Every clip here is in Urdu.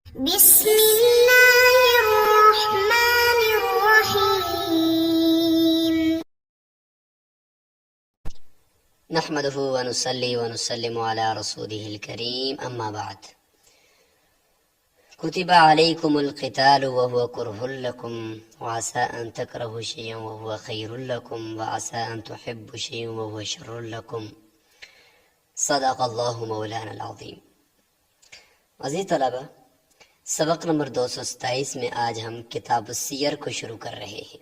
بسم الله الرحمن الرحيم. نحمده ونصلي ونسلم على رسوله الكريم أما بعد. كتب عليكم القتال وهو كره لكم وعسى أن تكرهوا شيئا وهو خير لكم وعسى أن تحبوا شيئا وهو شر لكم. صدق الله مولانا العظیم. عزیز طلبہ، سبق نمبر 227 میں آج ہم کتاب السیر کو شروع کر رہے ہیں،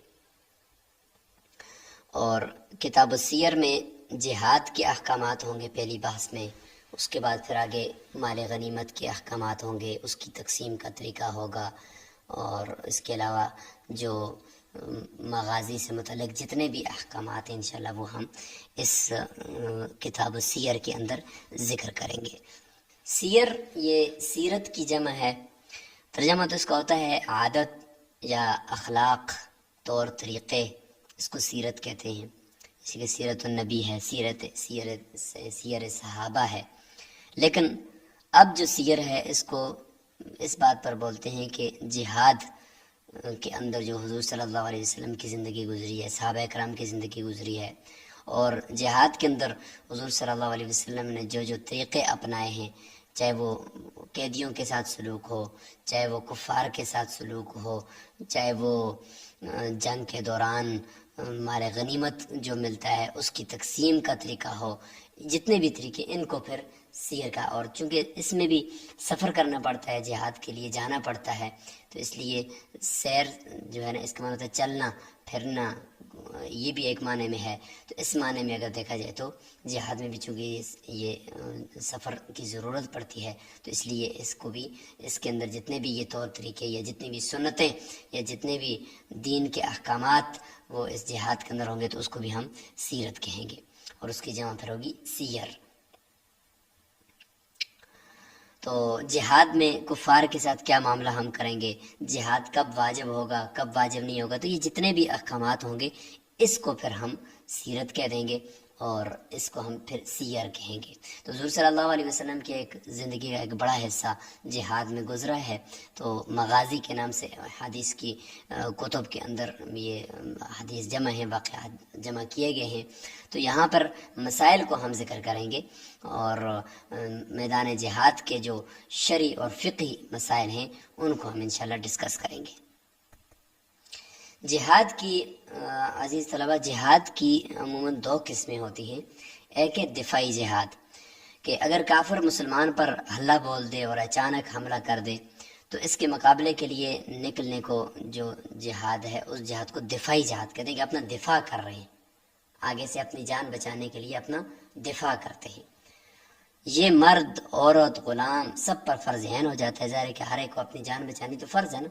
اور کتاب السیر میں جہاد کے احکامات ہوں گے پہلی بحث میں، اس کے بعد پھر آگے مال غنیمت کے احکامات ہوں گے، اس کی تقسیم کا طریقہ ہوگا، اور اس کے علاوہ جو مغازی سے متعلق جتنے بھی احکامات ہیں انشاءاللہ وہ ہم اس کتاب السیر کے اندر ذکر کریں گے۔ سیر یہ سیرت کی جمع ہے، ترجمہ تو اس کا ہوتا ہے عادت یا اخلاق، طور طریقے، اس کو سیرت کہتے ہیں۔ اسی کہ سیرت النبی ہے، سیر صحابہ ہے، لیکن اب جو سیر ہے اس کو اس بات پر بولتے ہیں کہ جہاد کے اندر جو حضور صلی اللہ علیہ وسلم کی زندگی گزری ہے، صحابہ کرام کی زندگی گزری ہے، اور جہاد کے اندر حضور صلی اللہ علیہ وسلم نے جو طریقے اپنائے ہیں، چاہے وہ قیدیوں کے ساتھ سلوک ہو، چاہے وہ کفار کے ساتھ سلوک ہو، چاہے وہ جنگ کے دوران مال غنیمت جو ملتا ہے اس کی تقسیم کا طریقہ ہو، جتنے بھی طریقے ان کو پھر سیر کا، اور چونکہ اس میں بھی سفر کرنا پڑتا ہے، جہاد کے لیے جانا پڑتا ہے، تو اس لیے سیر جو ہے نا اس کا معنی ہوتا ہے چلنا پھرنا، یہ بھی ایک معنی میں ہے۔ تو اس معنی میں اگر دیکھا جائے تو جہاد میں بھی چونکہ یہ سفر کی ضرورت پڑتی ہے، تو اس لیے اس کو بھی اس کے اندر جتنے بھی یہ طور طریقے یا جتنی بھی سنتیں یا جتنے بھی دین کے احکامات وہ اس جہاد کے اندر ہوں گے تو اس کو بھی ہم سیرت کہیں گے، اور اس کی جمع پھر ہوگی سیر۔ تو جہاد میں کفار کے ساتھ کیا معاملہ ہم کریں گے، جہاد کب واجب ہوگا کب واجب نہیں ہوگا، تو یہ جتنے بھی احکامات ہوں گے اس کو پھر ہم سیرت کہہ دیں گے، اور اس کو ہم پھر سیر کہیں گے۔ تو حضور صلی اللہ علیہ وسلم کی ایک زندگی کا ایک بڑا حصہ جہاد میں گزرا ہے، تو مغازی کے نام سے حدیث کی کتب کے اندر یہ حدیث جمع ہیں، واقعات جمع کیے گئے ہیں، تو یہاں پر مسائل کو ہم ذکر کریں گے، اور میدان جہاد کے جو شرعی اور فقہی مسائل ہیں ان کو ہم انشاءاللہ ڈسکس کریں گے۔ جہاد کی عزیز طلبہ، جہاد کی عموماً 2 قسمیں ہوتی ہیں۔ ایک ہے دفاعی جہاد، کہ اگر کافر مسلمان پر حملہ بول دے اور اچانک حملہ کر دے تو اس کے مقابلے کے لیے نکلنے کو جو جہاد ہے اس جہاد کو دفاعی جہاد کہتے ہیں، کہ اپنا دفاع کر رہے ہیں، آگے سے اپنی جان بچانے کے لیے اپنا دفاع کرتے ہیں۔ یہ مرد عورت غلام سب پر فرض عین ہو جاتا ہے، ظاہر ہے کہ ہر ایک کو اپنی جان بچانی تو فرض ہے نا،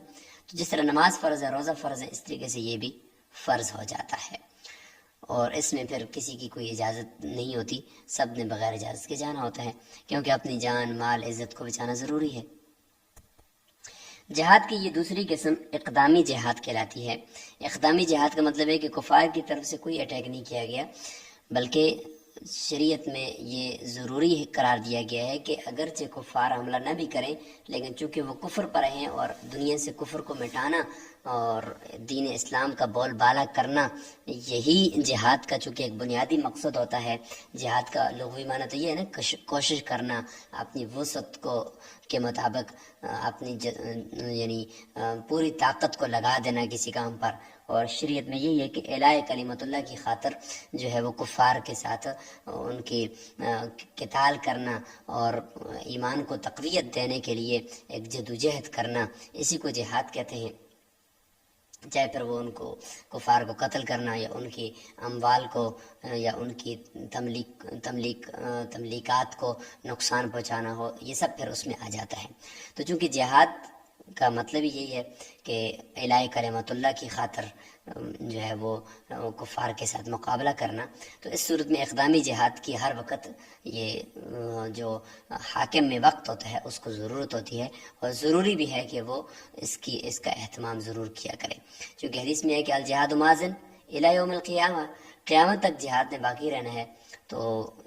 تو جس طرح نماز فرض ہے، روزہ فرض ہے، اس طریقے سے یہ بھی فرض ہو جاتا ہے، اور اس میں پھر کسی کی کوئی اجازت نہیں ہوتی، سب نے بغیر اجازت کے جانا ہوتا ہے، کیونکہ اپنی جان مال عزت کو بچانا ضروری ہے۔ جہاد کی یہ دوسری قسم اقدامی جہاد کہلاتی ہے۔ اقدامی جہاد کا مطلب ہے کہ کفار کی طرف سے کوئی اٹیک نہیں کیا گیا، بلکہ شریعت میں یہ ضروری قرار دیا گیا ہے کہ اگرچہ کفار حملہ نہ بھی کریں، لیکن چونکہ وہ کفر پر ہیں اور دنیا سے کفر کو مٹانا اور دین اسلام کا بول بالا کرنا، یہی جہاد کا چونکہ ایک بنیادی مقصد ہوتا ہے۔ جہاد کا لغوی معنی تو یہ ہے نا کوشش کرنا، اپنی وسعت کو کے مطابق اپنی یعنی پوری طاقت کو لگا دینا کسی کام پر، اور شریعت میں یہی ہے کہ اعلاء کلمت اللہ کی خاطر جو ہے وہ کفار کے ساتھ ان کی قتال کرنا اور ایمان کو تقویت دینے کے لیے ایک جدوجہد کرنا، اسی کو جہاد کہتے ہیں۔ چاہے پھر وہ ان کو کفار کو قتل کرنا یا ان کی اموال کو یا ان کی تملیکات کو نقصان پہنچانا ہو، یہ سب پھر اس میں آ جاتا ہے۔ تو چونکہ جہاد کا مطلب ہی یہی ہے کہ اعلاء کلمت اللہ کی خاطر جو ہے وہ کفار کے ساتھ مقابلہ کرنا، تو اس صورت میں اقدامی جہاد کی ہر وقت یہ جو حاکم میں وقت ہوتا ہے اس کو ضرورت ہوتی ہے، اور ضروری بھی ہے کہ وہ اس کا اہتمام ضرور کیا کرے، چونکہ حدیث میں ہے کہ الجہاد ماضٍ الی یوم القیامہ، قیامت تک جہاد نے باقی رہنا ہے، تو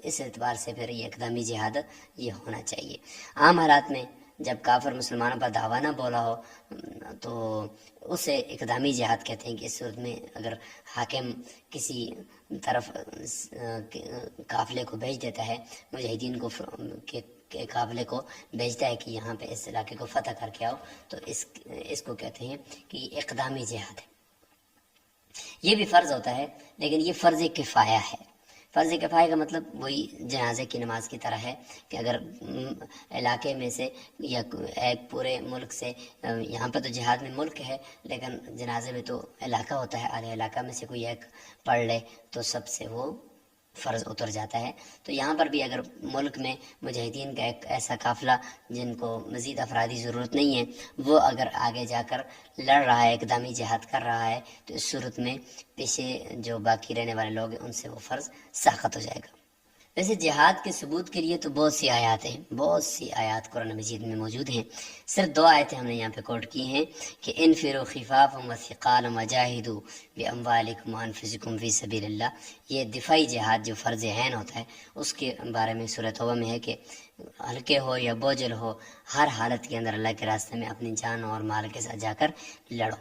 اس اعتبار سے پھر یہ اقدامی جہاد یہ ہونا چاہیے۔ عام حالات میں جب کافر مسلمانوں پر دعویٰ نہ بولا ہو تو اسے اقدامی جہاد کہتے ہیں، کہ اس صورت میں اگر حاکم کسی طرف قافلے کو بھیج دیتا ہے، مجاہدین کو کے قافلے کو بھیجتا ہے کہ یہاں پہ اس علاقے کو فتح کر کے آؤ، تو اس کو کہتے ہیں کہ یہ اقدامی جہاد ہے۔ یہ بھی فرض ہوتا ہے، لیکن یہ فرض کفایہ ہے۔ فرض کفایہ کا مطلب وہی جنازے کی نماز کی طرح ہے کہ اگر علاقے میں سے یا ایک پورے ملک سے، یہاں پہ تو جہاد میں ملک ہے لیکن جنازے میں تو علاقہ ہوتا ہے، آدھے علاقہ میں سے کوئی ایک پڑھ لے تو سب سے وہ فرض اتر جاتا ہے۔ تو یہاں پر بھی اگر ملک میں مجاہدین کا ایک ایسا قافلہ جن کو مزید افرادی ضرورت نہیں ہے، وہ اگر آگے جا کر لڑ رہا ہے، اقدامی جہاد کر رہا ہے، تو اس صورت میں پیچھے جو باقی رہنے والے لوگ ہیں ان سے وہ فرض ساقط ہو جائے گا۔ ویسے جہاد کے ثبوت کے لیے تو بہت سی آیات ہیں، بہت سی آیات قرآن مجید میں موجود ہیں۔ صرف 2 آیتیں ہم نے یہاں پہ کوٹ کی ہیں کہ انفروا خفافا وثقالا وجاہدوا باموالکم وانفسکم فی سبیل اللہ۔ یہ دفاعی جہاد جو فرض عین ہوتا ہے اس کے بارے میں سورۃ توبہ میں ہے کہ ہلکے ہو یا بوجھل ہو، ہر حالت کے اندر اللہ کے راستے میں اپنی جان اور مال کے ساتھ جا کر لڑو۔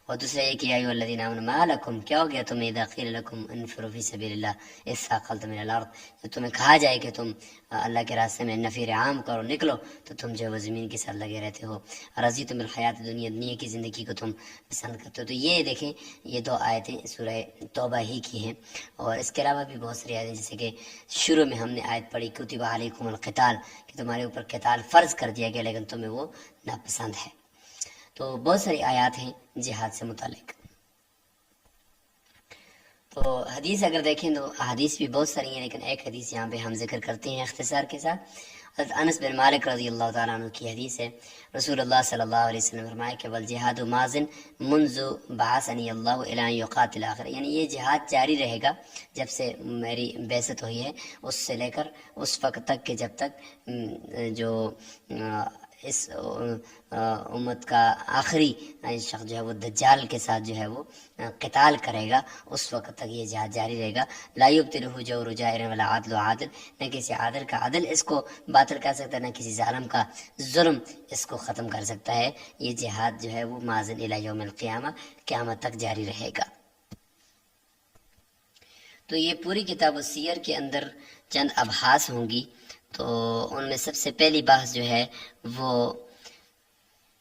اور دوسرا یہ کہ یا ایھا الذین آمنوا ما لکم، کیا ہو گیا تمہیں اذا قیل لکم انفروا فی سبیل اللہ اذ ثاقلتم الی الارض، جب تمہیں کہا جائے کہ تم اللہ کے راستے میں نفیر عام کرو، نکلو، تو تم جو وہ زمین کے ساتھ لگے رہتے ہو۔ رضیتم بالحیات دنیا کی زندگی کو تم پسند کرتے ہو۔ تو یہ دیکھیں، یہ 2 آیتیں سورہ توبہ ہی کی ہیں، اور اس کے علاوہ بھی بہت ساری آیتیں، جیسے کہ شروع میں ہم نے آیت پڑھی کتب علیکم القتال، کہ تمہارے اوپر قتال فرض کر دیا گیا لیکن تمہیں وہ ناپسند ہے۔ تو بہت ساری آیات ہیں جہاد سے متعلق۔ تو حدیث اگر دیکھیں تو حدیث بھی بہت ساری ہیں، لیکن ایک حدیث یہاں پہ ہم ذکر کرتے ہیں اختصار کے ساتھ۔ حضرت انس بن مالک رضی اللہ تعالیٰ عنہ کی حدیث ہے، رسول اللہ صلی اللہ علیہ وسلم نے فرمایا کہ والجہاد ماضٍ منذ بعثنی اللہ الی ان یقاتل آخر، یعنی یہ جہاد جاری رہے گا جب سے میری بعثت ہوئی ہے، اس سے لے کر اس وقت تک کہ جب تک جو اس امت کا آخری شخص جو ہے وہ دجال کے ساتھ جو ہے وہ قتال کرے گا، اس وقت تک یہ جہاد جاری رہے گا۔ لا یبطلہ جور جائر ولا عدل عادل، نہ کسی عادل کا عدل اس کو باطل کر سکتا ہے، نہ کسی ظالم کا ظلم اس کو ختم کر سکتا ہے۔ یہ جہاد جو ہے وہ ماضٍ الی یوم القیامہ، قیامت تک جاری رہے گا۔ تو یہ پوری کتاب السیر کے اندر چند ابحاث ہوں گی، تو ان میں سب سے پہلی بحث جو ہے وہ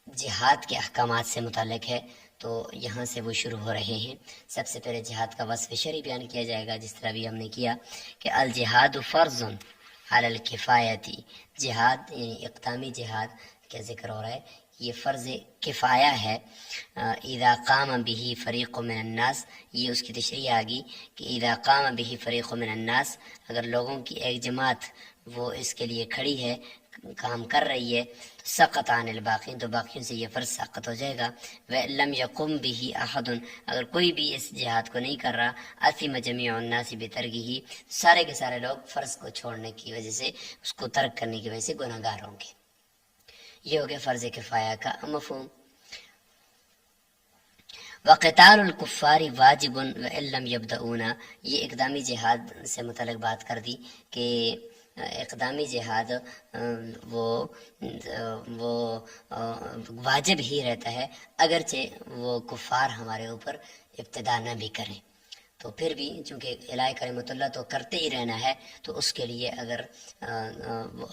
جہاد کے احکامات سے متعلق ہے، تو یہاں سے وہ شروع ہو رہے ہیں۔ سب سے پہلے جہاد کا وصف شرعی بیان کیا جائے گا، جس طرح بھی ہم نے کیا کہ الجہاد فرض علی الکفایتی، جہاد یعنی اقدامی جہاد کا ذکر ہو رہا ہے، یہ فرض کفایہ ہے۔ اذا قام به فریق من الناس، یہ اس کی تشریح آگی کہ اذا قام به فریق من الناس، اگر لوگوں کی ایک جماعت وہ اس کے لیے کھڑی ہے، کام کر رہی ہے، تو سقط عن الباقین، تو باقیوں سے یہ فرض ساقط ہو جائے گا۔ وَلَمْ يَقُمْ بِهِ أَحَدٌ، اگر کوئی بھی اس جہاد کو نہیں کر رہا، أَثِمَ جَمِيعُ النَّاسِ بِتَرْكِهِ، سارے کے سارے لوگ فرض کو چھوڑنے کی وجہ سے، اس کو ترک کرنے کی وجہ سے گناہگار ہوں گے۔ یہ ہو گیا فرض کفایہ کا مفہوم۔ وقتال الکفار واجب وإن لم يبدؤنا، یہ اقدامی جہاد سے متعلق بات کر دی کہ اقدامی جہاد وہ واجب ہی رہتا ہے اگرچہ وہ کفار ہمارے اوپر ابتدا نہ بھی کریں، تو پھر بھی چونکہ الہ کلمۃ اللہ تو کرتے ہی رہنا ہے، تو اس کے لیے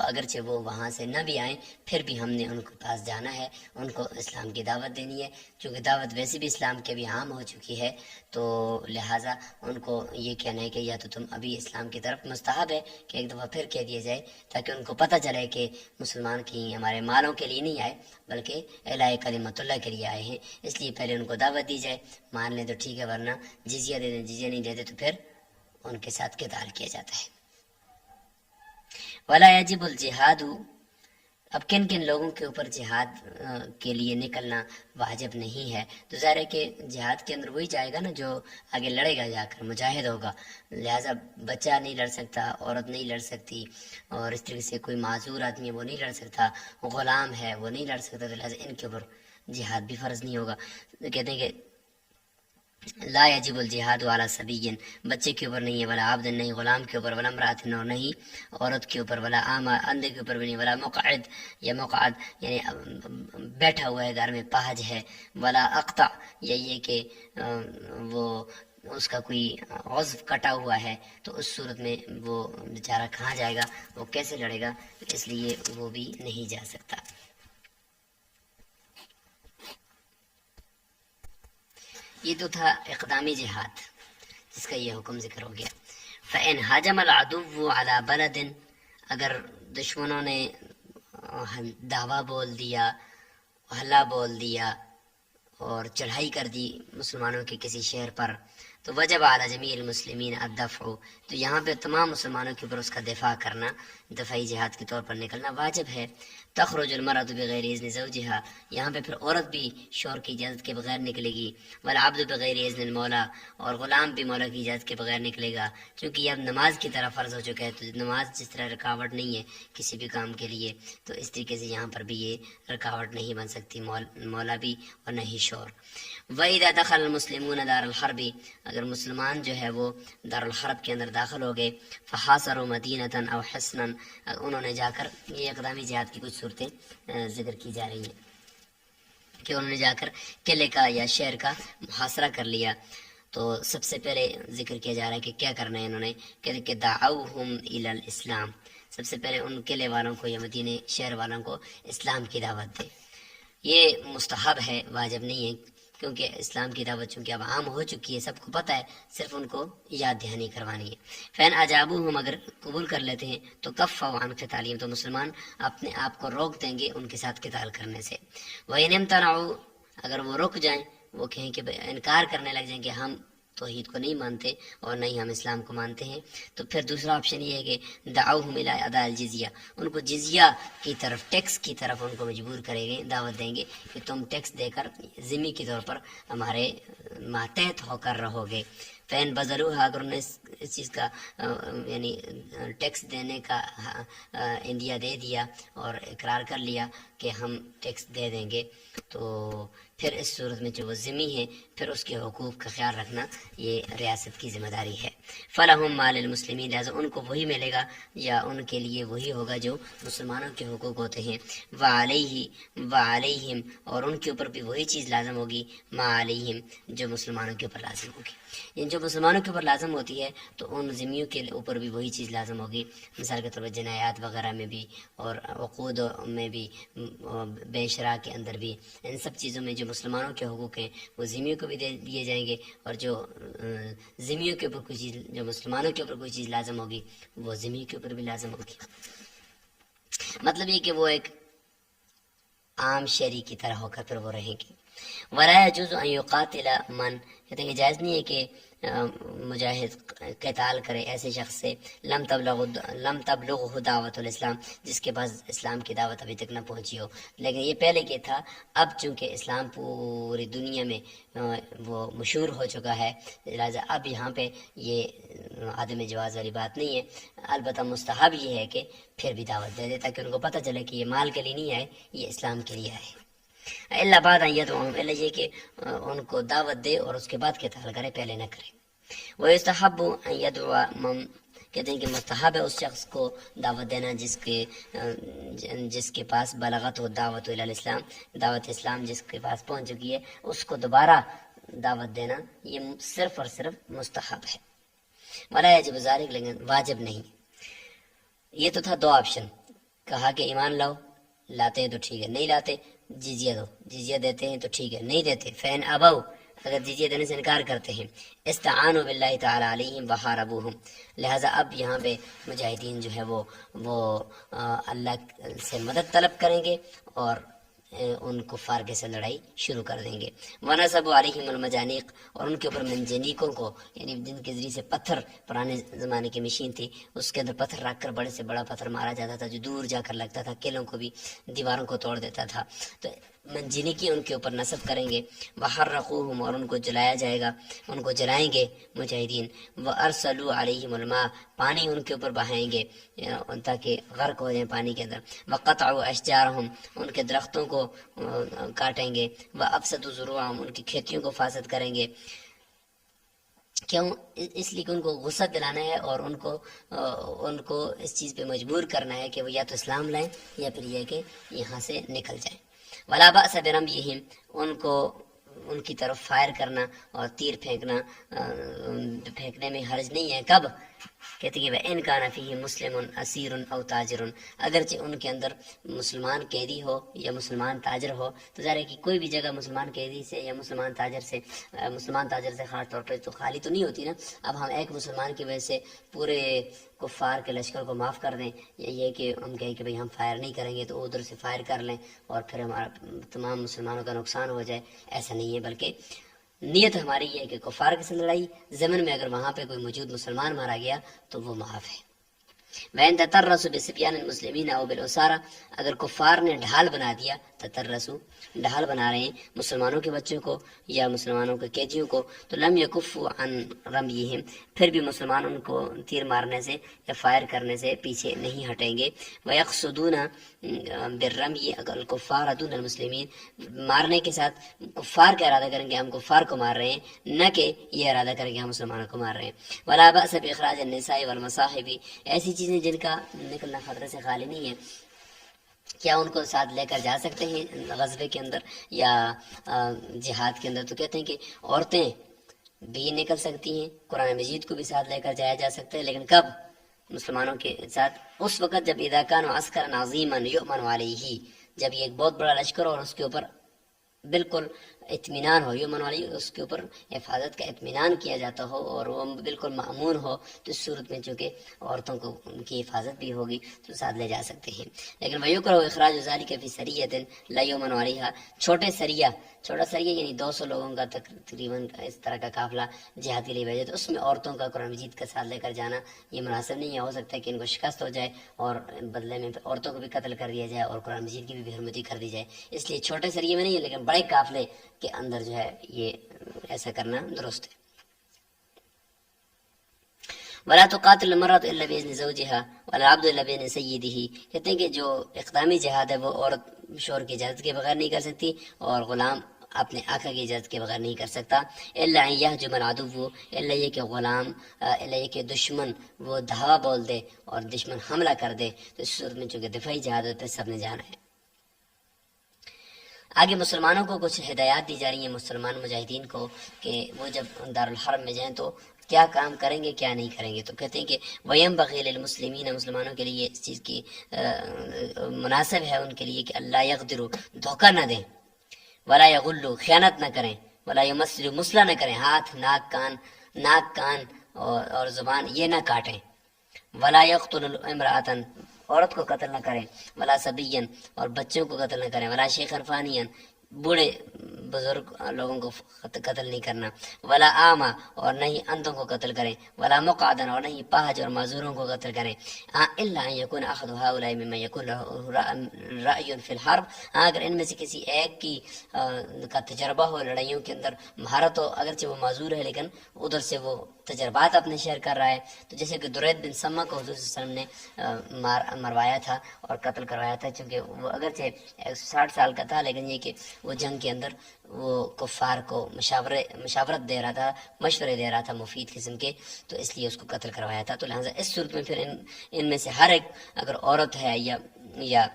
اگرچہ وہ وہاں سے نہ بھی آئیں، پھر بھی ہم نے ان کے پاس جانا ہے، ان کو اسلام کی دعوت دینی ہے۔ چونکہ دعوت ویسے بھی اسلام کے بھی عام ہو چکی ہے، تو لہٰذا ان کو یہ کہنا ہے کہ یا تو تم ابھی اسلام کی طرف، مستحب ہے کہ ایک دفعہ پھر کہہ دیا جائے تاکہ ان کو پتہ چلے کہ مسلمان کی ہمارے مالوں کے لیے نہیں آئے بلکہ الہ کلمۃ اللہ کے لیے آئے ہیں، اس لیے پہلے ان کو دعوت دی جائے، مان لیں تو ٹھیک ہے، ورنہ جزیہ دے دیں، جزیہ نہیں دیتے تو پھر ان کے ساتھ قتال کیا جاتا ہے۔ ولا یجب الجہاد، اب کن کن لوگوں کے اوپر جہاد کے لیے نکلنا واجب نہیں ہے؟ تو ظاہر ہے کہ جہاد کے اندر وہی جائے گا نا جو آگے لڑے گا، جا کر مجاہد ہوگا، لہٰذا بچہ نہیں لڑ سکتا، عورت نہیں لڑ سکتی، اور اس طریقے سے کوئی معذور آدمی ہے وہ نہیں لڑ سکتا، غلام ہے وہ نہیں لڑ سکتا، تو لہٰذا ان کے اوپر جہاد بھی فرض نہیں ہوگا۔ کہتے ہیں کہ لا یجب الجہاد علی صبی، بچے کے اوپر نہیں ہے، ولا عبد نہیں، غلام کے اوپر، ولا امرأۃ اور نہیں عورت کے اوپر، ولا اعمى اندھے کے اوپر بھی نہیں، ولا مقعد یا مقعد یعنی بیٹھا ہوا ہے گھر میں پاہج ہے، ولا اقطع یا یہ کہ وہ اس کا کوئی عضو کٹا ہوا ہے، تو اس صورت میں وہ بیچارہ کہاں جائے گا، وہ کیسے لڑے گا، اس لیے وہ بھی نہیں جا سکتا۔ یہ تو تھا اقدامی جہاد جس کا یہ حکم ذکر ہو گیا۔ فَإِنْ هَجَمَ الْعَدُوُّ عَلَى بَلَدٍ، اگر دشمنوں نے دعویٰ بول دیا، حلہ بول دیا اور چڑھائی کر دی مسلمانوں کے کسی شہر پر، تو وجب علی جمیع المسلمین الدفع، تو یہاں پہ تمام مسلمانوں کے اوپر اس کا دفاع کرنا، دفاعی جہاد کے طور پر نکلنا واجب ہے۔ تخرج المرأة بغیر اذن زوجها، یہاں پہ پھر عورت بھی شوہر کی اجازت کے بغیر نکلے گی، والعبد بغیر اذن المولا، اور غلام بھی مولا کی اجازت کے بغیر نکلے گا، کیونکہ یہ اب نماز کی طرح فرض ہو چکا ہے، تو نماز جس طرح رکاوٹ نہیں ہے کسی بھی کام کے لیے، تو اس طریقے سے یہاں پر بھی یہ رکاوٹ نہیں بن سکتی، مولا بھی اور نہ ہی شوہر۔ وَإِذَا دَخَلَ الْمُسْلِمُونَ دَارَ الْحَرْبِ، اگر مسلمان جو ہے وہ دار الحرب کے اندر داخل ہو گئے، فَحَاصَرُوا مَدِينَةً أَوْ حِصْنًا، انہوں نے جا کر، یہ اقدامی جہاد کی کچھ صورتیں ذکر کی جا رہی ہیں کہ انہوں نے جا کر قلعے کا یا شہر کا محاصرہ کر لیا، تو سب سے پہلے ذکر کیا جا رہا ہے کہ کیا کرنا ہے انہوں نے، کہ دعوہم الی الاسلام، سب سے پہلے ان قلعے والوں کو یا مدینے شہر والوں کو اسلام کی دعوت دے۔ یہ مستحب ہے، واجب نہیں ہے، کیونکہ اسلام کی دعوت چونکہ اب عام ہو چکی ہے، سب کو پتہ ہے، صرف ان کو یاد دہانی کروانی ہے۔ فین اجابوہم، اگر قبول کر لیتے ہیں تو کفوا عن قتالہم، تو مسلمان اپنے آپ کو روک دیں گے ان کے ساتھ قتال کرنے سے۔ وَإِنِ امْتَنَعُوا، اگر وہ رک جائیں، وہ کہیں کہ انکار کرنے لگ جائیں کہ ہم توحید کو نہیں مانتے اور نہیں ہم اسلام کو مانتے ہیں، تو پھر دوسرا آپشن یہ ہے کہ دعوہم الی اداء الجزیہ، ان کو جزیہ کی طرف، ٹیکس کی طرف ان کو مجبور کریں گے، دعوت دیں گے کہ تم ٹیکس دے کر ذمہ کے طور پر ہمارے ماتحت ہو کر رہو گے۔ فین بذلوها، اگر انہوں نے اس چیز کا یعنی ٹیکس دینے کا انڈیا دے دیا اور اقرار کر لیا کہ ہم ٹیکس دے دیں گے، تو پھر اس صورت میں جو وہ ذمہ ہے، پھر اس کے حقوق کا خیال رکھنا یہ ریاست کی ذمہ داری ہے۔ فلہم مال المسلمین، لہٰذا ان کو وہی ملے گا یا ان کے لیے وہی ہوگا جو مسلمانوں کے حقوق ہوتے ہیں۔ وعلیہم، اور ان کے اوپر بھی وہی چیز لازم ہوگی، ما علیہم، جو مسلمانوں کے اوپر لازم ہوگی، یعنی جو مسلمانوں کے اوپر لازم ہوتی ہے تو ان ذمیوں کے اوپر بھی وہی چیز لازم ہوگی، مثال کے طور پر جنایات وغیرہ میں بھی اور عقود میں بھی، بے شرع کے اندر بھی، ان سب چیزوں میں جو مسلمانوں کے حقوق ہیں وہ ذمیوں کو بھی دے دیے جائیں گے، اور جو ذمیوں کے اوپر کوئی چیز، جو مسلمانوں کے اوپر کوئی چیز لازم ہوگی وہ ذمیوں کے اوپر بھی لازم ہوگی۔ مطلب یہ کہ وہ ایک عام شہری کی طرح ہو کر پھر وہ رہیں گے۔ وَلَا يَجُوزُ أَن يُقَاتِلَ مَن، کہتے ہیں کہ جائز نہیں ہے کہ مجاہد قتال کرے ایسے شخص سے لم تبلغه دعوت الاسلام، جس کے پاس اسلام کی دعوت ابھی تک نہ پہنچی ہو۔ لیکن یہ پہلے کیا تھا، اب چونکہ اسلام پوری دنیا میں وہ مشہور ہو چکا ہے، لہٰذا اب یہاں پہ یہ عدم جواز والی بات نہیں ہے، البتہ مستحب یہ ہے کہ پھر بھی دعوت دے دے تاکہ ان کو پتہ چلے کہ یہ مال کے لیے نہیں آئے، یہ اسلام کے لیے آئے۔ اللہ بعد یدعوہم، اللہ یہ کہ ان کو دعوت دے اور اس کے بعد قتال کرے، پہلے نہ کرے۔ وَيُسْتَحَبُّ أَن يَدْعُوَ مَن، کہتے ہیں کہ مستحب ہے اس شخص کو دعوت دینا جس کے پاس بلغت ہو دعوت الی الاسلام، دعوت اسلام جس کے پاس پہنچ چکی ہے، اس کو دوبارہ دعوت دینا یہ صرف اور صرف مستحب ہے۔ وَلَا يَجِبُ ذَلِكَ، لیکن واجب نہیں۔ یہ تو تھا دو آپشن، کہا کہ ایمان لاؤ، لاتے ہیں تو ٹھیک ہے، نہیں لاتے جزیہ دو، جزیہ دیتے ہیں تو ٹھیک ہے، نہیں دیتے فین ابو، اگر جزیہ دینے سے انکار کرتے ہیں، استعانوا باللہ تعالی علیہم وحاربوہم، لہٰذا اب یہاں پہ مجاہدین جو ہے وہ اللہ سے مدد طلب کریں گے اور ان کفار کے سے لڑائی شروع کر دیں گے۔ وَنَصَبُوا عَلَيْهِمُ الْمَجَانِيقَ، اور ان کے اوپر منجنیقوں کو، یعنی جن کے ذریعے سے پتھر، پرانے زمانے کی مشین تھی، اس کے اندر پتھر رکھ کر بڑے سے بڑا پتھر مارا جاتا تھا جو دور جا کر لگتا تھا، قلعوں کو بھی، دیواروں کو توڑ دیتا تھا، تو منجنیقی ان کے اوپر نصب کریں گے۔ وَحَرَّقُوهُمْ، اور ان کو جلایا جائے گا، ان کو جلائیں گے مجاہدین۔ وَأَرْسَلُوا عَلَيْهِمُ الْمَاءَ، پانی ان کے اوپر بہائیں گے تاکہ غرق ہو جائیں پانی کے اندر۔ وَقَطَعُوا أَشْجَارَهُمْ، ان کے درختوں کو کاٹیں گے۔ وَأَفْسَدُوا زُرُوعَهُمْ، ان کی کھیتیوں کو فاسد کریں گے۔ کیوں؟ اس لیے کہ ان کو غصہ دلانا ہے اور ان کو اس چیز پہ مجبور کرنا ہے کہ وہ یا تو اسلام لائیں یا پھر یہ کہ یہاں سے نکل جائیں۔ ولا بأس برميهم، ان کی طرف فائر کرنا اور تیر پھینکنے میں حرج نہیں ہے۔ کب؟ کہتے ہیں کہ ان کان فیہ مسلم اسیر او تاجر، اگرچہ ان کے اندر مسلمان قیدی ہو یا مسلمان تاجر ہو، تو ظاہر ہے کہ کوئی بھی جگہ مسلمان قیدی سے یا مسلمان تاجر سے خاص طور پہ تو خالی تو نہیں ہوتی نا۔ اب ہم ایک مسلمان کی وجہ سے پورے کفار کے لشکر کو معاف کر دیں، یا یہ کہ ہم کہیں کہ بھئی ہم فائر نہیں کریں گے تو ادھر سے فائر کر لیں اور پھر ہمارا تمام مسلمانوں کا نقصان ہو جائے، ایسا نہیں ہے، بلکہ نیت ہماری یہ ہے کہ کفار کے ساتھ لڑائی، ضمن میں اگر وہاں پہ کوئی موجود مسلمان مارا گیا تو وہ معاف ہے۔ وَإِن تَتَرَّسُوا بِصِبْيَانِ الْمُسْلِمِينَ أَوْ بِالْأُسَارَى، اگر کفار نے ڈھال بنا دیا، تترسو ڈھال بنا رہے ہیں مسلمانوں کے بچوں کو یا مسلمانوں کے قیدیوں کو، تو لم یکفوا عن رمیہم، پھر بھی مسلمان ان کو تیر مارنے سے یا فائر کرنے سے پیچھے نہیں ہٹیں گے۔ وَيَقْصُدُونَ بِالرَّمْيِ الْكُفَّارَ دُونَ الْمُسْلِمِينَ، مارنے کے ساتھ کفار کا ارادہ کریں گے ہم کفار کو مار رہے ہیں، نہ کہ یہ ارادہ کریں گے ہم مسلمانوں کو مار رہے ہیں۔ وَلَا بَأْسَ بِإِخْرَاجِ النِّسَاءِ وَالْمَصَاحِبِ، ایسی چیزیں جن کا نکلنا خطرے سے خالی نہیں ہے، کیا ان کو ساتھ لے کر جا سکتے ہیں غزوے کے اندر یا جہاد کے اندر؟ تو کہتے ہیں کہ عورتیں بھی نکل سکتی ہیں، قرآن مجید کو بھی ساتھ لے کر جایا جا سکتا ہے، لیکن کب؟ مسلمانوں کے ساتھ اس وقت جب اذا کان عسکرا عظیما یؤمن علیہ، جب یہ ایک بہت بڑا لشکر اور اس کے اوپر بالکل اطمینان ہو، یومن والی اس کے اوپر حفاظت کا اطمینان کیا جاتا ہو اور وہ بالکل مأمون ہو، تو اس صورت میں چونکہ عورتوں کو ان کی حفاظت بھی ہوگی تو ساتھ لے جا سکتے ہیں۔ لیکن وَيُكْرَهُ إِخْرَاجُ ذَلِكَ فِي سَرِيَّةٍ لَا يُؤْمَنُ عَلَيْهَا، چھوٹا سریہ یعنی 200 لوگوں کا تقریباً اس طرح کا قافلہ جہاد کے لیے بھیجے، تو اس میں عورتوں کا قرآن مجید کا ساتھ لے کر جانا یہ مناسب نہیں ہے۔ ہو سکتا ہے کہ ان کو شکست ہو جائے اور بدلے میں عورتوں کو بھی قتل کر دیا جائے اور قرآن مجید کی بھی حرمتی کر دی جائے، اس لیے چھوٹے سریے میں نہیں ہے، لیکن بڑے قافلے کے اندر جو ہے یہ ایسا کرنا درست ہے۔ ولا تقاتل المرأة الا باذن زوجها ولا العبد الا باذن سيده، کہتے ہیں کہ جو اقدامی جہاد ہے وہ عورت شوہر کی اجازت کے بغیر نہیں کر سکتی اور غلام اپنے آقا کی اجازت کے بغیر نہیں کر سکتا۔ الا ان يهجم العدو، الا یہ کہ غلام، الا یہ کہ دشمن وہ دھاوا بول دے اور دشمن حملہ کر دے، تو اس صورت میں چونکہ دفاعی جہاد پہ سب نے جانا ہے۔ آگے مسلمانوں کو کچھ ہدایات دی جا رہی ہیں، مسلمان مجاہدین کو، کہ وہ جب دارالحرب میں جائیں تو کیا کام کریں گے کیا نہیں کریں گے۔ تو کہتے ہیں کہ وَيَنبَغِي لِلْمُسْلِمِينَ، مسلمانوں کے لیے اس چیز کی مناسب ہے ان کے لیے کہ اللہ یغدروا، دھوکہ نہ دیں، ولا یغلوا، خیانت نہ کریں، ولا یمثلوا، مسلہ نہ کریں، ہاتھ ناک کان اور زبان یہ نہ کاٹیں، ولا یقتلوا امرأۃ، عورت کو قتل نہ کریں، ولا صبیا، اور بچوں کو قتل نہ کریں، ولا شیخا فانیا، بوڑھے بزرگ لوگوں کو قتل نہیں کرنا، ولا اعمى، اور نہیں اندھوں کو قتل کریں، ولا مقعدا، اور نہیں پاہج اور معذوروں کو قتل کریں، الا ان يكون احد هؤلاء ممن يكون له رأي في الحرب، اگر ان میں سے کسی ایک کی کا تجربہ ہو لڑائیوں کے اندر، مہارت ہو، اگرچہ وہ معذور ہے لیکن ادھر سے وہ تجربات اپنے شیئر کر رہا ہے، تو جیسے کہ درید بن سما کو حضور صلی اللہ علیہ وسلم نے مروایا تھا اور قتل کروایا تھا، چونکہ وہ اگرچہ 60 سال کا تھا لیکن یہ کہ وہ جنگ کے اندر وہ کفار کو مشاورت دے رہا تھا، مشورے دے رہا تھا مفید قسم کے، تو اس لیے اس کو قتل کروایا تھا۔ تو لہٰذا اس صورت میں پھر ان میں سے ہر ایک، اگر عورت ہے یا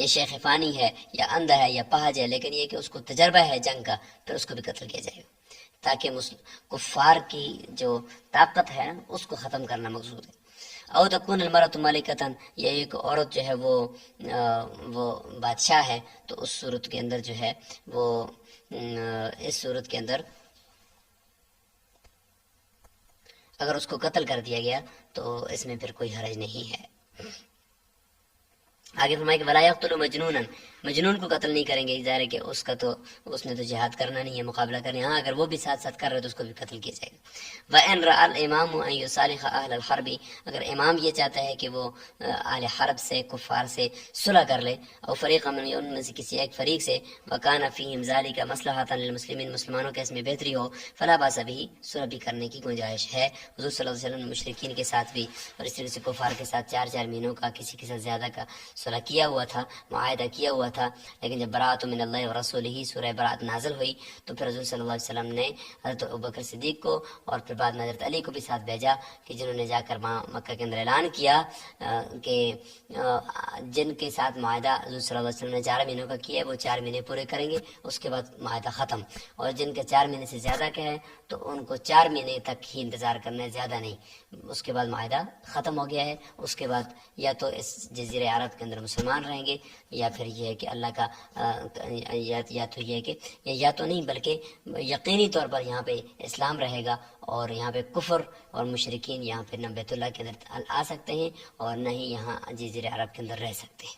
شیخ فانی ہے یا اندھا ہے یا پہج ہے، لیکن یہ کہ اس کو تجربہ ہے جنگ کا، پھر اس کو بھی قتل کیا جائے گا، تاکہ کفار کی جو طاقت ہے اس کو ختم کرنا مقصود ہے۔ او تکون المرأۃ ملکۃ، یہ ایک عورت جو ہے وہ بادشاہ ہے، تو اس صورت کے اندر جو ہے وہ اس صورت کے اندر اگر اس کو قتل کر دیا گیا تو اس میں پھر کوئی حرج نہیں ہے۔ آگے فرمائے کہ ولا یقتلوا مجنونا، مجنون کو قتل نہیں کریں گے، ظاہر ہے کہ اس نے تو جہاد کرنا نہیں ہے، مقابلہ کرنا ہے، ہاں اگر وہ بھی ساتھ ساتھ کر رہے تو اس کو بھی قتل کیا جائے گا۔ وَإِنْ رَأَى الْإِمَامُ أَنْ يُصَالِحَ أَهْلَ الْحَرْبِ، اگر امام یہ چاہتا ہے کہ وہ اہل حرب سے، کفار سے صلح کر لے، او فریقا من، ان میں سے کسی ایک فریق سے، وَكَانَ فِيهِمْ ذَلِكَ مَصْلَحَةً لِلْمُسْلِمِينَ، مسلمانوں کے اس میں بہتری ہو، فَلَا بَأْسَ بِهِ، صلح بھی کرنے کی گنجائش ہے۔ حضور صلی اللہ علیہ وسلم نے مشرکین کے ساتھ بھی اور اس طرح سے کفار کے ساتھ 4 مہینوں کا، کسی کے ساتھ زیادہ کا صلح کیا ہوا تھا، معاہدہ کیا ہوا تھا، لیکن جب برات من اللہ و رسولہ سورہ برات نازل ہوئی تو پھر حضور صلی اللہ علیہ وسلم نے حضرت ابوبکر صدیق کو اور پھر بعد میں حضرت علی کو بھی ساتھ بھیجا کہ جنہوں نے جا کر مکہ کے اندر اعلان کیا کہ جن کے ساتھ معاہدہ حضور صلی اللہ علیہ وسلم نے 4 مہینوں کا کیا ہے وہ 4 مہینے پورے کریں گے، اس کے بعد معاہدہ ختم، اور جن کے 4 مہینے سے زیادہ کا ہے تو ان کو 4 مہینے تک ہی انتظار کرنا ہے، زیادہ نہیں، اس کے بعد معاہدہ ختم ہو گیا ہے۔ اس کے بعد یا تو اس جزیرہ عرب کے اندر مسلمان رہیں گے، یا پھر یہ ہے کہ اللہ کا یا تو یہ ہے کہ یا تو نہیں بلکہ یقینی طور پر یہاں پہ اسلام رہے گا، اور یہاں پہ کفر اور مشرکین یہاں پہ نہ بیت اللہ کے اندر آ سکتے ہیں اور نہ ہی یہاں جزیرہ عرب کے اندر رہ سکتے ہیں۔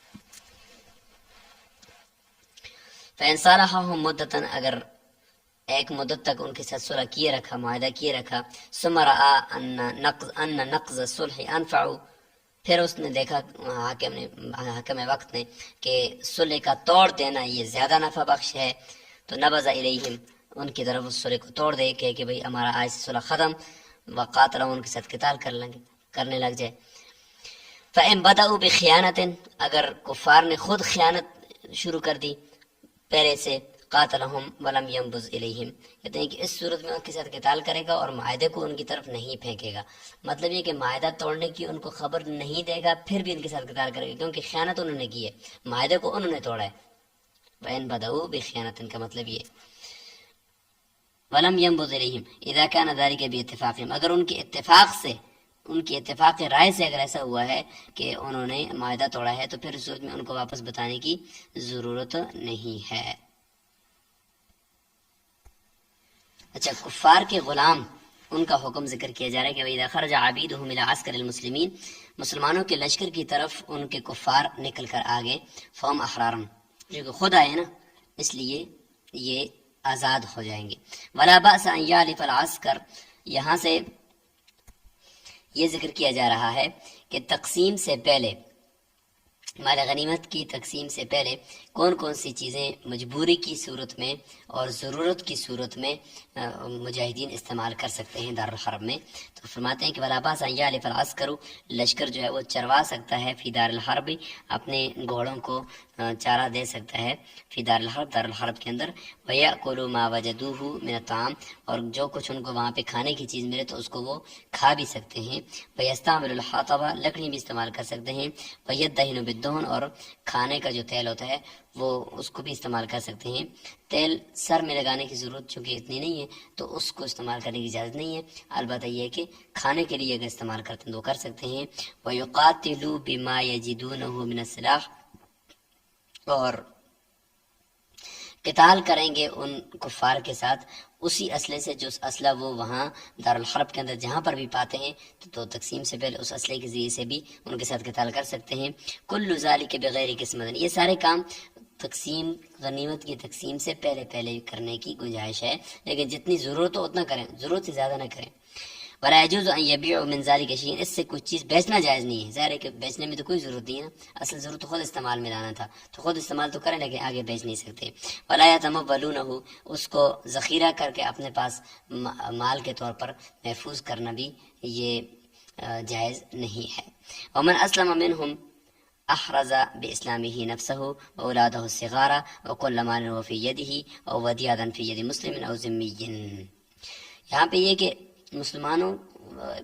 فَإِنْ صَالَحَهُمْ مُدَّةً، اگر ایک مدت تک ان کے ساتھ صلح کیے رکھا، معاہدہ کیے رکھا، ثُمَّ رَأَىٰ أَنَّ نَقْضَ الصُّلْحِ أَنْفَعُ، پھر اس نے دیکھا حاکم وقت نے کہ صلح کا توڑ دینا یہ زیادہ نفع بخش ہے، تو نبذ الیہم، ان کی طرف اس صلح کو توڑ دے کہ بھئی ہمارا آج سے صلح ختم، وقاتلہم، ان کے ساتھ قتال کرنے لگ جائے۔ فَإِن بَدَأُوا بِخِيَانَةٍ، اگر کفار نے خود خیانت شروع کر دی پہلے سے، قاتلہم ولم ينبذ الیہم، کہتے ہیں کہ اس صورت میں ان کے ساتھ قتال کرے گا اور معاہدے کو ان کی طرف نہیں پھینکے گا، مطلب یہ کہ معاہدہ توڑنے کی ان کو خبر نہیں دے گا، پھر بھی ان کے ساتھ قتال کرے گا کیونکہ خیانت انہوں نے کی ہے، معاہدے کو انہوں نے توڑا ہے۔ وَإِن بَدَأُوا بِخِيَانَةٍ کا مطلب یہ ولم ينبذ الیہم اذا كان ذلك باتفاقهم، اگر ان کے اتفاق سے، ان کی اتفاق رائے سے اگر ایسا ہوا ہے کہ انہوں نے معاہدہ توڑا ہے تو پھر اس صورت میں ان کو واپس بتانے کی ضرورت نہیں ہے۔ اچھا، کفار کے غلام، ان کا حکم ذکر کیا جا رہا ہے کہ وَإِذَا خَرَجَ عَبِيدُهُمْ إِلَىٰ عَسْكَرِ الْمُسْلِمِينَ، مسلمانوں کے لشکر کی طرف ان کے کفار نکل کر آگے، فَهُمْ أَحْرَارٌ، جو کہ خود آئے نا اس لیے یہ آزاد ہو جائیں گے۔ وَلَا بَأْسَ أَن يَعْلِفَ الْعَسْكَرُ، یہاں سے یہ ذکر کیا جا رہا ہے کہ تقسیم سے پہلے، مال غنیمت کی تقسیم سے پہلے کون کون سی چیزیں مجبوری کی صورت میں اور ضرورت کی صورت میں مجاہدین استعمال کر سکتے ہیں دارالحرب میں، تو فرماتے ہیں کہ وَلَا بَأْسَ أَن يَعْلِفَ الْعَسْكَرُ، لشکر جو ہے وہ چروا سکتا ہے فی دار الحرب، اپنے گھوڑوں کو چارہ دے سکتا ہے فی دار الحرب، دار الحرب کے اندر، وَيَأْكُلُ مَا وَجَدُوهُ مِنَ الطَّعَامِ، اور جو کچھ ان کو وہاں پہ کھانے کی چیز ملے تو اس کو وہ کھا بھی سکتے ہیں، وَيَسْتَعْمِلُ الْحَطَبَ، لکڑی بھی استعمال کر سکتے ہیں، وَيَدَّهِنُ بِالدُّهْنِ، اور کھانے کا جو تیل ہوتا ہے وہ اس کو بھی استعمال کر سکتے ہیں۔ تیل سر میں لگانے کی ضرورت چونکہ اتنی نہیں ہے تو اس کو استعمال کرنے کی اجازت نہیں ہے، البتہ یہ ہے کہ کھانے کے لیے اگر استعمال کرتے ہیں تو کر سکتے ہیں۔ وَيُقَاتِلُوا بِمَا يَجِدُونَهُ مِنَ السِّلَاحِ، اور قتال کریں گے ان کفار کے ساتھ اسی اسلحے سے جو اسلحہ وہ وہاں دارالحرب کے اندر جہاں پر بھی پاتے ہیں، تو تقسیم سے پہلے اس اسلحے کے ذریعے سے بھی ان کے ساتھ قتال کر سکتے ہیں۔ کل ذالک بغیر قسمت، یہ سارے کام تقسیم، غنیمت کی تقسیم سے پہلے کرنے کی گنجائش ہے، لیکن جتنی ضرورت ہو اتنا کریں، ضرورت سے زیادہ نہ کریں۔ وَلَا يَجُوزُ أَن يَبِيعُوا مِن ذَلِكَ شَيْئًا، اس سے کچھ چیز بیچنا جائز نہیں ہے، ظاہر ہے کہ بیچنے میں تو کوئی ضرورت نہیں ہے نا، اصل ضرورت خود استعمال میں لانا تھا، تو خود استعمال تو کریں لیکن آگے بیچ نہیں سکتے۔ وَلَا يَتَمَوَّلُونَهُ، اس کو ذخیرہ کر کے اپنے پاس مال کے طور پر محفوظ کرنا بھی یہ جائز نہیں ہے۔ وَمَنْ أَسْلَمَ مِنْهُمْ احرز باسلامه نفسه واولاده الصغار وكل مال هو في يده او وديعه في يد مسلم او ذمي، یہاں پہ یہ کہ مسلمانوں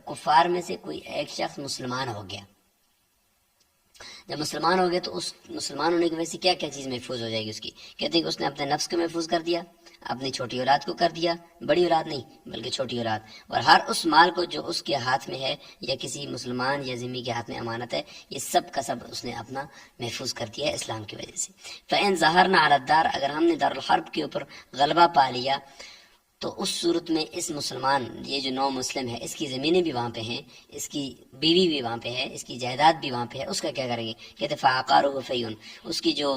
کفار میں سے کوئی ایک شخص مسلمان ہو گیا، جب مسلمان ہو گئے تو اس مسلمان ہونے کی وجہ سے کیا کیا چیز محفوظ ہو جائے گی اس کی، کہتے ہیں کہ اس نے اپنے نفس کو محفوظ کر دیا، اپنی چھوٹی اولاد کو کر دیا، بڑی اولاد نہیں بلکہ چھوٹی اولاد، اور ہر اس مال کو جو اس کے ہاتھ میں ہے یا کسی مسلمان یا ذمہ کے ہاتھ میں امانت ہے، یہ سب کا سب اس نے اپنا محفوظ کر دیا ہے اسلام کی وجہ سے۔ فَإِن ظَهَرْنَا عَلَى الدَّارِ، اگر ہم نے دارالحرب کے اوپر غلبہ پا لیا تو اس صورت میں اس مسلمان، یہ جو نو مسلم ہے، اس کی زمینیں بھی وہاں پہ ہیں، اس کی بیوی بھی وہاں پہ ہے، اس کی جائیداد بھی وہاں پہ ہے، اس کا کیا کریں گے؟ کہتے فَعَقَارُهُ فَيٌّ، اس کی جو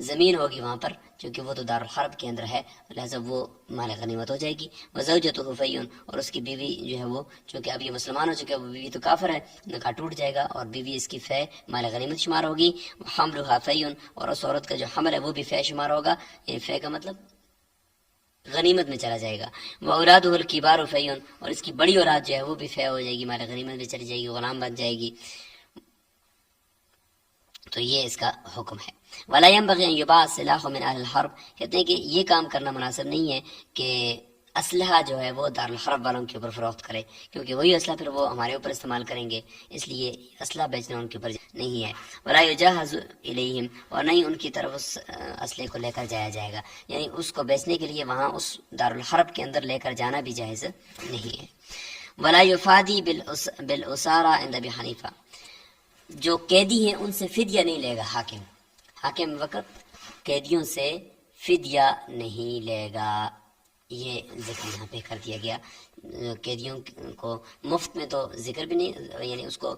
زمین ہوگی وہاں پر، چونکہ وہ تو دارالحرب کے اندر ہے لہذا وہ مال غنیمت ہو جائے گی۔ وَزَوْجَتُهُ فَيٌّ، اور اس کی بیوی جو ہے وہ، چونکہ اب یہ مسلمان ہو چکے، وہ بیوی تو کافر ہے، نکاح ٹوٹ جائے گا اور بیوی اس کی فے مال غنیمت شمار ہوگی۔ وَحَمْلُهَا فَيٌّ، اور اس عورت کا جو حمل ہے وہ بھی فے شمار ہوگا، یعنی فے کا مطلب غنیمت میں چلا جائے گا۔ وَأَوْلَادُهُ الْكِبَارُ فَيٌّ، اور اس کی بڑی اولاد جو ہے وہ بھی فے ہو جائے گی، مال غنیمت میں چلی جائے گی، غلام بن جائے گی۔ تو یہ اس کا حکم ہے۔ ولا ينبغي ان يباع السلاح من اهل الحرب، کہتے ہیں کہ یہ کام کرنا مناسب نہیں ہے کہ اسلحہ جو ہے وہ دارالحرب والوں کے اوپر فروخت کرے، کیونکہ وہی اسلحہ پھر وہ ہمارے اوپر استعمال کریں گے، اس لیے اسلحہ بیچنا ان کے اوپر نہیں ہے۔ ولا يجهز الیہم، اور نہیں ان کی طرف اس اسلحے کو لے کر جایا جائے گا، یعنی اس کو بیچنے کے لیے وہاں اس دارالحرب کے اندر لے کر جانا بھی جائز نہیں ہے۔ ولا یفادی بالاسارى عند ابی حنیفہ، جو قیدی ہیں ان سے فدیہ نہیں لے گا حاکم وقت قیدیوں سے فدیہ نہیں لے گا، یہ ذکر یہاں پہ کر دیا گیا۔ قیدیوں کو مفت میں تو ذکر بھی نہیں، یعنی اس کو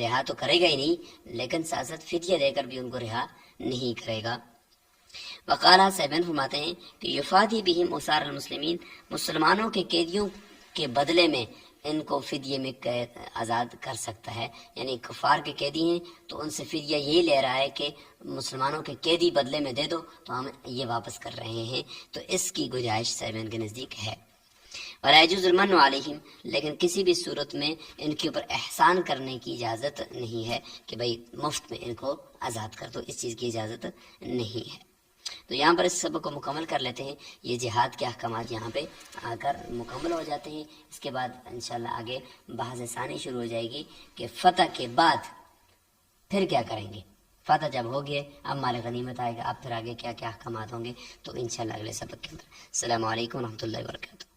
رہا تو کرے گا ہی نہیں، لیکن ساتھ ساتھ فدیہ دے کر بھی ان کو رہا نہیں کرے گا۔ وقالہ صاحبین فرماتے ہیں کہ یفادی بہم اسار المسلمین، مسلمانوں کے قیدیوں کے بدلے میں ان کو فدیے میں آزاد کر سکتا ہے، یعنی کفار کے قیدی ہیں تو ان سے فدیہ یہی لے رہا ہے کہ مسلمانوں کے قیدی بدلے میں دے دو تو ہم یہ واپس کر رہے ہیں، تو اس کی گنجائش صاحبین کے نزدیک ہے۔ ولا يجوز المن علیہم، لیکن کسی بھی صورت میں ان کے اوپر احسان کرنے کی اجازت نہیں ہے کہ بھئی مفت میں ان کو آزاد کر دو، اس چیز کی اجازت نہیں ہے۔ تو یہاں پر اس سبق کو مکمل کر لیتے ہیں، یہ جہاد کے احکامات یہاں پہ آ کر مکمل ہو جاتے ہیں۔ اس کے بعد انشاءاللہ آگے بحث ثانی شروع ہو جائے گی کہ فتح کے بعد پھر کیا کریں گے، فتح جب ہو گئے اب مال غنیمت آئے گا، اب پھر آگے کیا کیا احکامات ہوں گے، تو انشاءاللہ اگلے سبق کے اندر۔ السلام علیکم ورحمۃ اللہ وبرکاتہ۔